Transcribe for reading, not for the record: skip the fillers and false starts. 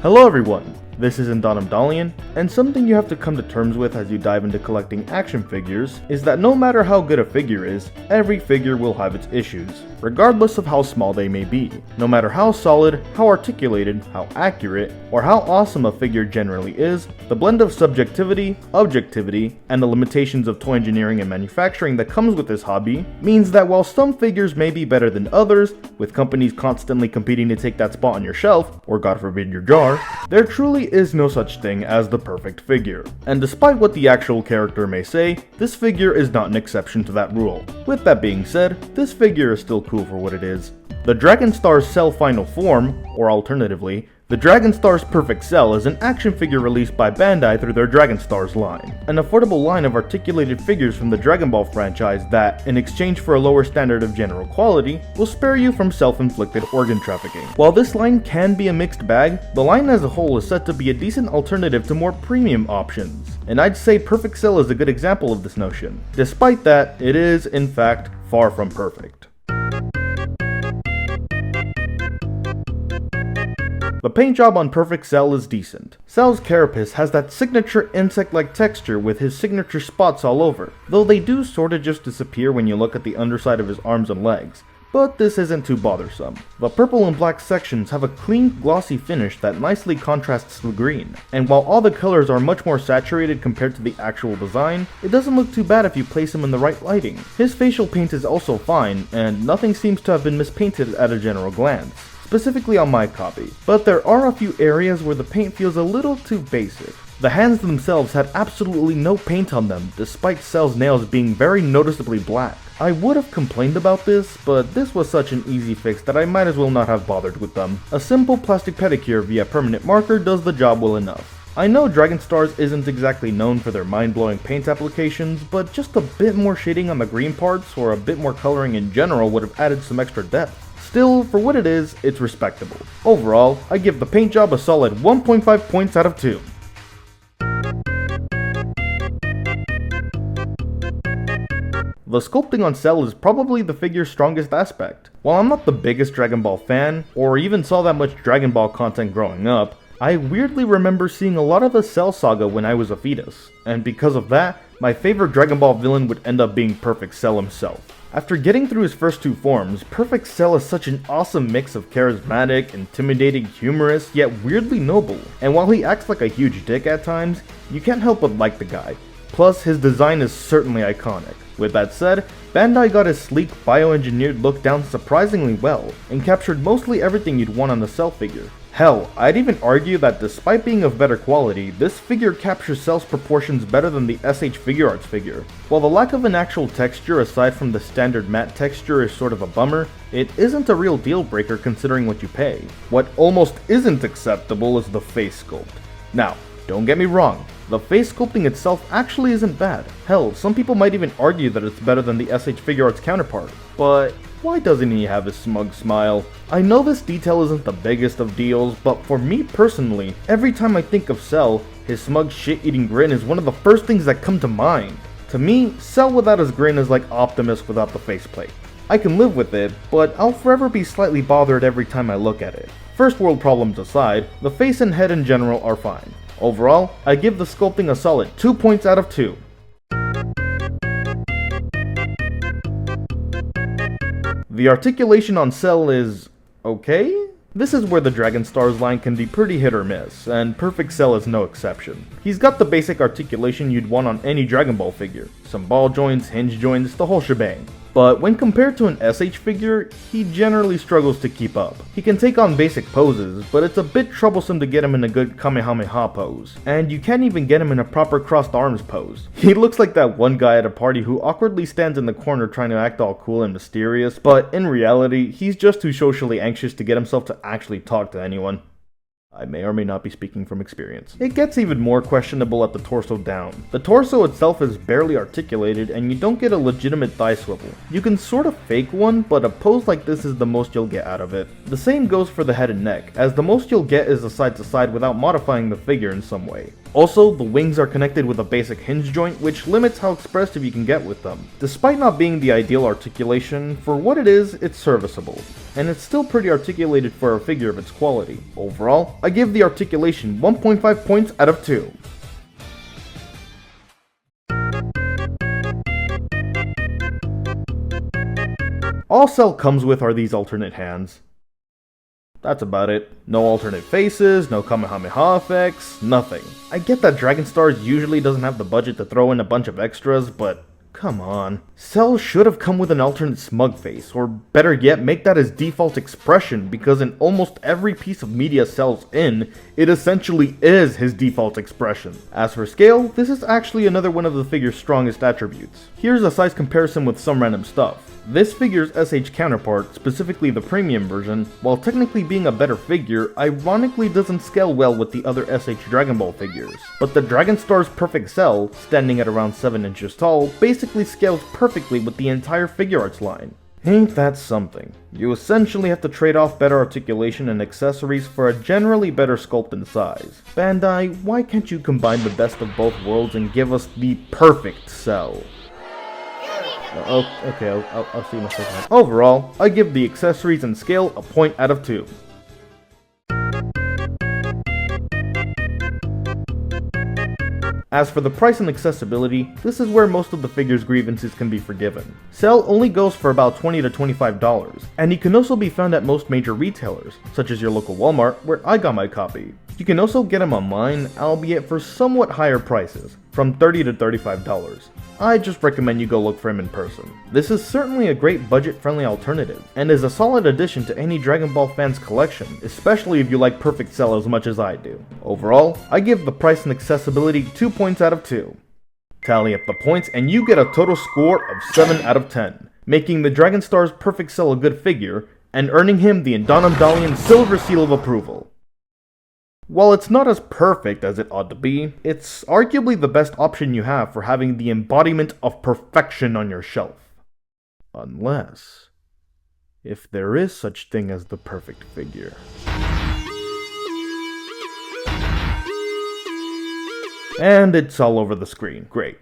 Hello everyone, this is Dalian, and something you have to come to terms with as you dive into collecting action figures is that no matter how good a figure is, every figure will have its issues, regardless of how small they may be. No matter how solid, how articulated, how accurate, or how awesome a figure generally is, the blend of subjectivity, objectivity, and the limitations of toy engineering and manufacturing that comes with this hobby means that while some figures may be better than others, with companies constantly competing to take that spot on your shelf, or God forbid your jar, there truly is no such thing as the perfect figure. And despite what the actual character may say, this figure is not an exception to that rule. With that being said, this figure is still cool for what it is. The Dragon Star's Cell Final Form, or alternatively, the Dragon Star's Perfect Cell is an action figure released by Bandai through their Dragon Stars line, an affordable line of articulated figures from the Dragon Ball franchise that, in exchange for a lower standard of general quality, will spare you from self-inflicted organ trafficking. While this line can be a mixed bag, the line as a whole is set to be a decent alternative to more premium options, and I'd say Perfect Cell is a good example of this notion. Despite that, it is, in fact, far from perfect. The paint job on Perfect Cell is decent. Cell's carapace has that signature insect-like texture with his signature spots all over, though they do sorta just disappear when you look at the underside of his arms and legs. But this isn't too bothersome. The purple and black sections have a clean, glossy finish that nicely contrasts the green, and while all the colors are much more saturated compared to the actual design, it doesn't look too bad if you place him in the right lighting. His facial paint is also fine, and nothing seems to have been mispainted at a general glance, specifically on my copy, but there are a few areas where the paint feels a little too basic. The hands themselves had absolutely no paint on them, despite Cell's nails being very noticeably black. I would have complained about this, but this was such an easy fix that I might as well not have bothered with them. A simple plastic pedicure via permanent marker does the job well enough. I know Dragon Stars isn't exactly known for their mind-blowing paint applications, but just a bit more shading on the green parts or a bit more coloring in general would have added some extra depth. Still, for what it is, it's respectable. Overall, I give the paint job a solid 1.5 points out of 2. The sculpting on Cell is probably the figure's strongest aspect. While I'm not the biggest Dragon Ball fan, or even saw that much Dragon Ball content growing up, I weirdly remember seeing a lot of the Cell saga when I was a fetus, and because of that, my favorite Dragon Ball villain would end up being Perfect Cell himself. After getting through his first two forms, Perfect Cell is such an awesome mix of charismatic, intimidating, humorous, yet weirdly noble, and while he acts like a huge dick at times, you can't help but like the guy. Plus, his design is certainly iconic. With that said, Bandai got his sleek, bioengineered look down surprisingly well, and captured mostly everything you'd want on the Cell figure. Hell, I'd even argue that despite being of better quality, this figure captures Cell's proportions better than the SH Figuarts figure. While the lack of an actual texture aside from the standard matte texture is sort of a bummer, it isn't a real deal breaker considering what you pay. What almost isn't acceptable is the face sculpt. Now, don't get me wrong, the face sculpting itself actually isn't bad. Hell, some people might even argue that it's better than the SH Figuarts counterpart. But why doesn't he have his smug smile? I know this detail isn't the biggest of deals, but for me personally, every time I think of Cell, his smug shit-eating grin is one of the first things that come to mind. To me, Cell without his grin is like Optimus without the faceplate. I can live with it, but I'll forever be slightly bothered every time I look at it. First world problems aside, the face and head in general are fine. Overall, I give the sculpting a solid 2 points out of 2. The articulation on Cell is okay? This is where the Dragon Stars line can be pretty hit or miss, and Perfect Cell is no exception. He's got the basic articulation you'd want on any Dragon Ball figure. Some ball joints, hinge joints, the whole shebang. But when compared to an SH figure, he generally struggles to keep up. He can take on basic poses, but it's a bit troublesome to get him in a good Kamehameha pose. And you can't even get him in a proper crossed arms pose. He looks like that one guy at a party who awkwardly stands in the corner trying to act all cool and mysterious, but in reality, he's just too socially anxious to get himself to actually talk to anyone. I may or may not be speaking from experience. It gets even more questionable at the torso down. The torso itself is barely articulated and you don't get a legitimate thigh swivel. You can sort of fake one, but a pose like this is the most you'll get out of it. The same goes for the head and neck, as the most you'll get is a side to side without modifying the figure in some way. Also, the wings are connected with a basic hinge joint, which limits how expressive you can get with them. Despite not being the ideal articulation, for what it is, it's serviceable. And it's still pretty articulated for a figure of its quality. Overall, I give the articulation 1.5 points out of 2. All Cell comes with are these alternate hands. That's about it. No alternate faces, no Kamehameha effects, nothing. I get that Dragon Stars usually doesn't have the budget to throw in a bunch of extras, but come on. Cell should have come with an alternate smug face, or better yet, make that his default expression, because in almost every piece of media Cell's in, it essentially is his default expression. As for scale, this is actually another one of the figure's strongest attributes. Here's a size comparison with some random stuff. This figure's SH counterpart, specifically the premium version, while technically being a better figure, ironically doesn't scale well with the other SH Dragon Ball figures. But the Dragon Star's Perfect Cell, standing at around 7 inches tall, basically scales perfectly with the entire figure arts line. Ain't that something? You essentially have to trade off better articulation and accessories for a generally better sculpt and size. Bandai, why can't you combine the best of both worlds and give us the perfect Cell? Okay, I'll see in a second. Overall, I give the accessories and scale a point out of 2. As for the price and accessibility, this is where most of the figure's grievances can be forgiven. Cell only goes for about $20 to $25, and he can also be found at most major retailers, such as your local Walmart, where I got my copy. You can also get him online, albeit for somewhat higher prices, from $30 to $35. I just recommend you go look for him in person. This is certainly a great budget-friendly alternative, and is a solid addition to any Dragon Ball fan's collection, especially if you like Perfect Cell as much as I do. Overall, I give the price and accessibility 2 points out of 2. Tally up the points and you get a total score of 7 out of 10, making the Dragon Star's Perfect Cell a good figure, and earning him the Indonam Dalian Silver Seal of Approval. While it's not as perfect as it ought to be, it's arguably the best option you have for having the embodiment of perfection on your shelf. Unless, if there is such thing as the perfect figure. And it's all over the screen. Great.